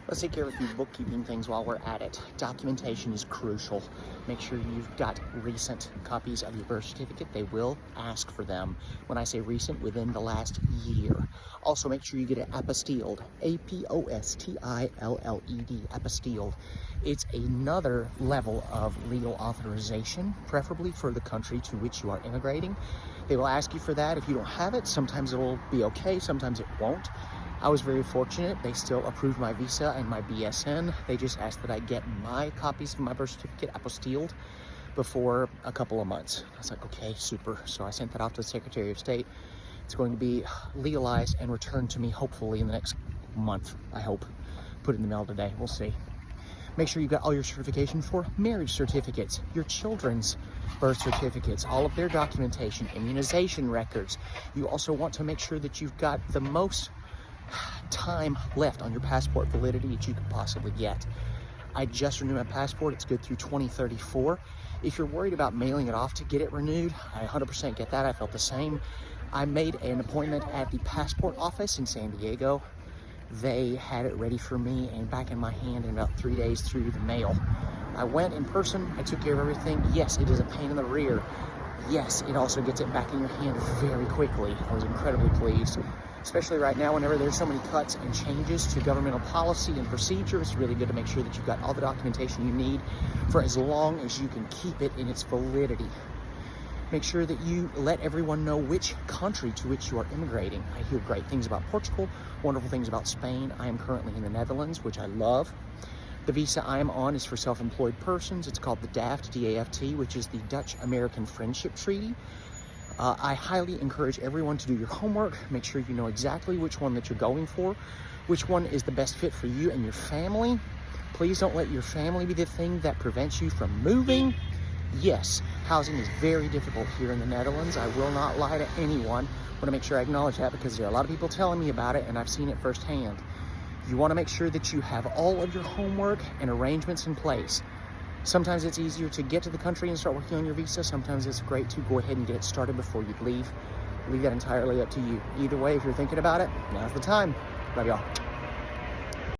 Let's take care of a few bookkeeping things while we're at it. Documentation is crucial. Make sure you've got recent copies of your birth certificate. They will ask for them. When I say recent, within the last year. Also, make sure you get it apostilled. A-P-O-S-T-I-L-L-E-D, apostilled. It's another level of legal authorization, preferably for the country to which you are immigrating. They will ask you for that. If you don't have it, sometimes it'll be okay, sometimes it won't. I was very fortunate. They still approved my visa and my BSN. They just asked that I get my copies of my birth certificate apostilled before a couple of months. I was like, okay, super. So I sent that off to the Secretary of State. It's going to be legalized and returned to me hopefully in the next month, I hope. Put it in the mail today, we'll see. Make sure you've got all your certification for marriage certificates, your children's birth certificates, all of their documentation, immunization records. You also want to make sure that you've got the most time left on your passport validity that you could possibly get. I just renewed my passport. It's good through 2034. If you're worried about mailing it off to get it renewed, I 100% get that. I felt the same. I made an appointment at the passport office in San Diego. They had it ready for me and back in my hand in about 3 days through the mail. I went in person. I took care of everything. Yes, it is a pain in the rear. Yes, it also gets it back in your hand very quickly. I was incredibly pleased. Especially right now, whenever there's so many cuts and changes to governmental policy and procedure, it's really good to make sure that you've got all the documentation you need for as long as you can keep it in its validity. Make sure that you let everyone know which country to which you are immigrating. I hear great things about Portugal, wonderful things about Spain. I am currently in the Netherlands, which I love. The visa I am on is for self-employed persons. It's called the DAFT, D-A-F-T, which is the Dutch-American Friendship Treaty. I highly encourage everyone to do your homework. Make sure you know exactly which one that you're going for, which one is the best fit for you and your family. Please don't let your family be the thing that prevents you from moving. Yes, housing is very difficult here in the Netherlands. I will not lie to anyone. I want to make sure I acknowledge that because there are a lot of people telling me about it and I've seen it firsthand. You want to make sure that you have all of your homework and arrangements in place. Sometimes it's easier to get to the country and start working on your visa. Sometimes it's great to go ahead and get it started before you leave. Leave that entirely up to you. Either way, if you're thinking about it, now's the time. Love y'all.